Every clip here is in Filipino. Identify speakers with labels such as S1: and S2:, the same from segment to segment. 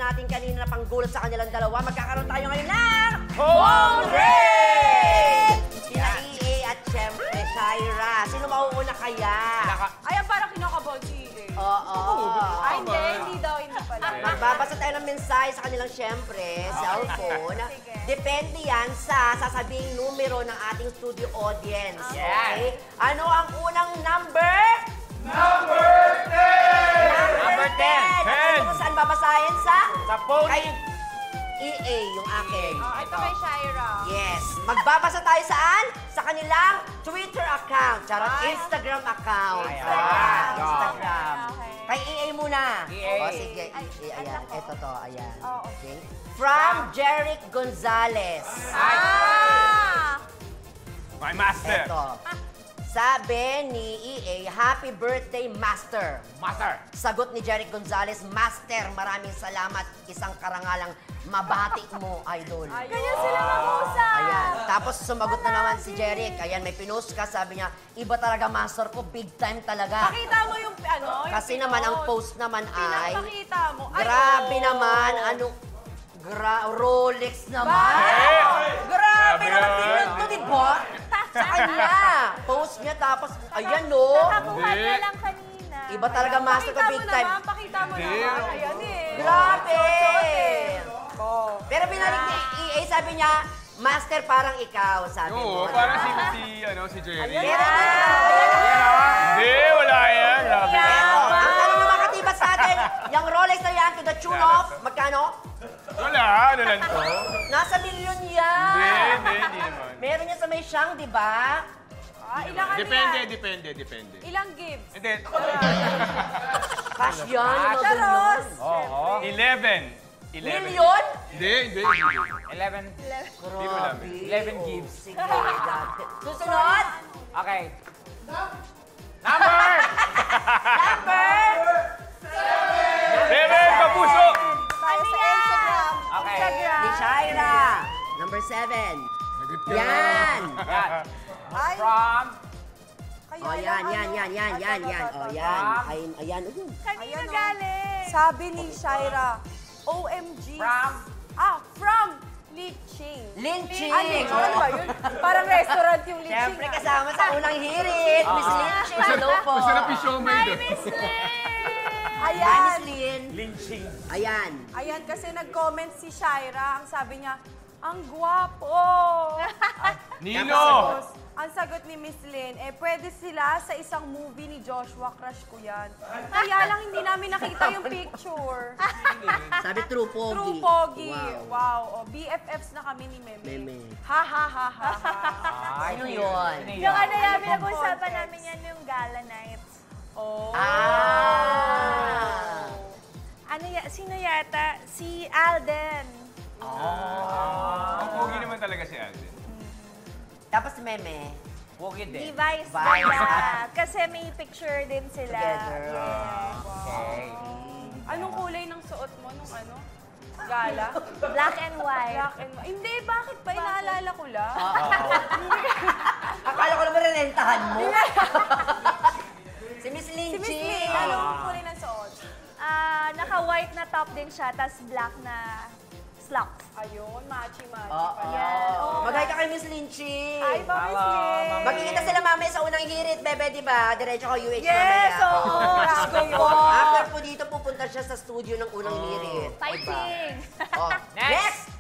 S1: natin kanina na panggulat sa kanilang dalawa, magkakaroon tayo ngayon ng
S2: Phone
S1: Race! Sina EA at syempre, Shaira. Sino mauuna kaya?
S3: Ayan, parang kinakabahan si EA.
S1: Oo.
S3: Ay, hindi daw, hindi pala.
S1: Magbabasa tayo ng mensahe sa kanilang syempre, cellphone.
S3: Sige.
S1: Depende yan sa sasabing numero ng ating studio audience. Okay? Ano ang unang number?
S2: Number 10!
S1: Number 10. Ano kung saan babasahin sa?
S2: Sa phone.
S1: Kay EA, yung akin.
S3: Ito kay Shaira.
S1: Yes. Magbabasa tayo saan? Sa kanilang Twitter account. Charot,
S3: Ay.
S1: Instagram account.
S2: Ayan.
S1: Instagram.
S3: Okay.
S1: Kay EA muna.
S2: EA.
S1: O, sige. EA, ayan.
S3: ako.
S1: Ito to, ayan.
S3: Oo.
S1: Okay. From Jeric Gonzalez.
S2: My master.
S1: Ito. Sabi ni EA, Happy Birthday, Master.
S2: Master.
S1: Sagot ni Jeric Gonzalez, Master, maraming salamat. Isang karangalang mabati mo, idol.
S3: Ganyan sila mag-usap.
S1: Ayan. Tapos sumagot na naman si Jeric. Ayan, may pinost ka. Sabi niya, iba talaga master ko. Big time talaga.
S3: Pakita mo yung ano, yung
S1: Kasi naman, ang post naman ay,
S3: Pinapakita mo. Ay,
S1: grabe
S3: oo.
S1: naman, ano, Rolex naman. Grabe
S2: Grabe
S1: naman,
S2: naman.
S1: pinag to, di ba? Sa kanya. Post niya, tapos, ayan no.
S3: Nakakuha
S2: Hindi.
S3: na lang kanina.
S1: Iba talaga master ko, big time.
S3: Pakita mo
S2: Hindi.
S3: naman. Ayan eh.
S1: Grabe.
S3: Oh.
S1: Pero binalik ni EA, sabi niya, Master, parang ikaw, sabi mo.
S2: Oo, parang si Jerry.
S1: Pero,
S2: Hindi, wala yan. Grabe ka.
S1: Eto, ang tanong naman katibat sa atin, yung Rolex na yan to the tune of, magkano?
S2: Wala, ano lang to?
S1: Nasa milyon yan.
S2: Hindi naman.
S1: Meron yan sa may siyang, di ba?
S3: Ilang ano
S2: Depende,
S3: yan?
S2: depende.
S3: Ilang gives?
S2: Hindi.
S1: Cash yan. ano
S3: Charos!
S1: ganun.
S2: 11.
S1: Milyon?
S2: Hindi.
S4: 11.
S1: Grabe.
S4: 11 gives.
S1: Sige, dati. Susunod,
S4: Okay.
S1: number!
S2: Seven, kapuso!
S3: Tayo sa Instagram.
S4: Okay.
S1: Ni Shaira. Number 7. Yan.
S3: Ay,
S4: From
S3: kaya
S1: Oh, yan. Oh, yan. Ayan.
S3: Kanina galing. Sabi ni Shaira, OMG.
S4: From
S3: Liching.
S1: Lynching.
S3: Liching. Ano ba yun? Parang restaurant yung Liching.
S1: Siyempre kasama sa unang hirit. Miss Lynching. Hello po.
S2: Masarap yung siomay doon.
S1: Hi,
S3: Ayan.
S1: Miss Lynn.
S4: lynching.
S1: Ayan.
S3: Ayan, kasi nag-comment si Shaira. Ang sabi niya, ang gwapo.
S2: Nino!
S3: Tapos, ang sagot ni Miss Lynn, pwede sila sa isang movie ni Joshua. Crush ko yan. Kaya lang hindi namin nakita yung picture.
S1: Sabi true pogi.
S3: True pogi.
S1: Wow.
S3: Wow. Oh, BFFs na kami ni Meme.
S1: Meme.
S3: Ha, ha, ha, ha, ha.
S1: Sino yun?
S5: Yung ano yan, pinag-usapan
S3: Context.
S5: namin yan yung gala nights.
S3: Oh.
S5: Ano sino yata? Si Alden.
S2: Ang pogi naman talaga si Alden.
S1: Tapos si Meme.
S4: Pogi din.
S5: Levi's.
S1: Vice.
S5: Gala. Kasi may picture din sila.
S1: Together.
S5: Yes.
S4: Okay.
S3: Anong kulay ng suot mo nung ano? Gala?
S5: Black and white.
S3: Black and white. Hindi, bakit ba? Inaalala ko lang.
S1: Akala ko naman relentahan mo. Si Miss
S3: Si
S1: Lynching.
S3: Miss Lynn, anong kulay ng suot?
S5: Naka-white na top din siya, tas black na slacks.
S3: Ayun, matchy-matchy
S1: Oo.
S3: pala.
S5: Yeah.
S1: Mag-hi ka kay Miss Lynching.
S3: Ay, ba, Miss Lynn?
S1: Magkikita sila mamaya sa unang hirit, bebe, di ba? Diretso ko UH
S3: Yes,
S1: mamaya.
S3: oo. Diyos ko po.
S1: After po dito, pupunta siya sa studio ng unang hirit.
S5: Fighting!
S1: Oh.
S4: Next.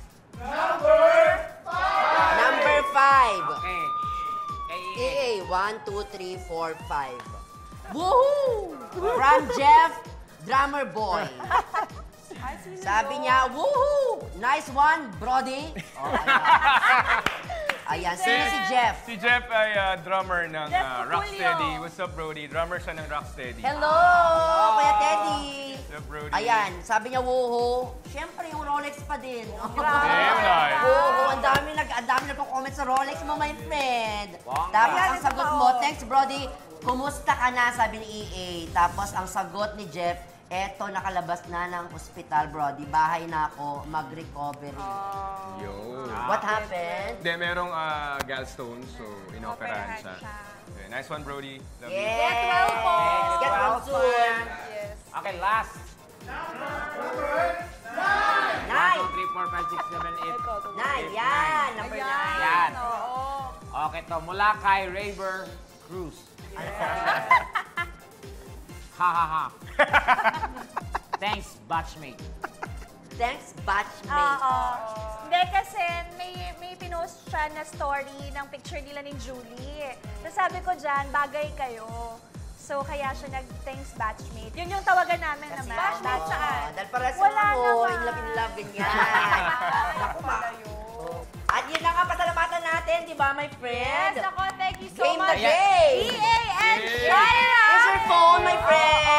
S1: Number 5.
S4: Okay. Kay
S1: EA, 1, 2, 3, 4, 5. Woohoo! From Jeff, Drummer Boy.
S3: Ay, sino
S1: Sabi
S3: yun?
S1: niya, woohoo! Nice one, Brody. Oh, ayan. Ayan, sino si Jeff?
S2: Si Jeff ay drummer ng
S5: Jeff
S2: Rocksteady.
S5: Capullo.
S2: What's up, Brody? Drummer siya ng Rocksteady.
S1: Hello, Kuya Teddy.
S2: What's up, Brody?
S1: Ayan, sabi niya, woohoo. Siyempre, yung Rolex pa din.
S3: Grabe.
S2: wala eh.
S1: Woohoo, ang dami nagko-comment sa Rolex mo, my friend.
S4: Wow.
S1: Tapos
S3: Yan,
S1: ang
S3: ito
S1: sagot
S3: pa,
S1: mo,
S3: oh.
S1: thanks Brody, kumusta ka na, sabi ni EA. Tapos ang sagot ni Jeff, eto, nakalabas na ng ospital, Brody. Bahay na ako, mag-recovery.
S2: Yo.
S1: What happened?
S2: Hindi, merong gallstone, so inoperahan siya. Okay, nice one, Brody. Love you.
S1: Yes!
S3: Get well po.
S1: Get well soon.
S3: Yes.
S4: Okay, last.
S3: Number
S1: Nine.
S4: 1, 2, 3, 4, 5, 6, 7, 8.
S1: 9, yan. Number 9.
S4: Yan.
S3: Oo.
S4: Okay to. Mula kay Raver Cruz. Ha ha ha. Thanks, batchmate.
S1: Thanks, batchmate.
S5: Oo. Hindi kasi may pinost siya na story ng picture nila ni Julie. So sabi ko dyan, bagay kayo. So kaya siya nag-thanks batchmate. Yun yung tawagan namin naman.
S3: Batchmate saan?
S1: Dahil para sa
S5: Wala
S1: mo,
S5: naman.
S1: in love, ganyan. Naku,
S3: Pala yun.
S1: At yun na nga, pasalamatan natin, di ba, my friend?
S3: Yes, ako, thank you so
S1: Game
S3: much.
S1: na day!
S3: EA and
S2: Yay!
S3: Shaira!
S1: Here's your phone, my friend!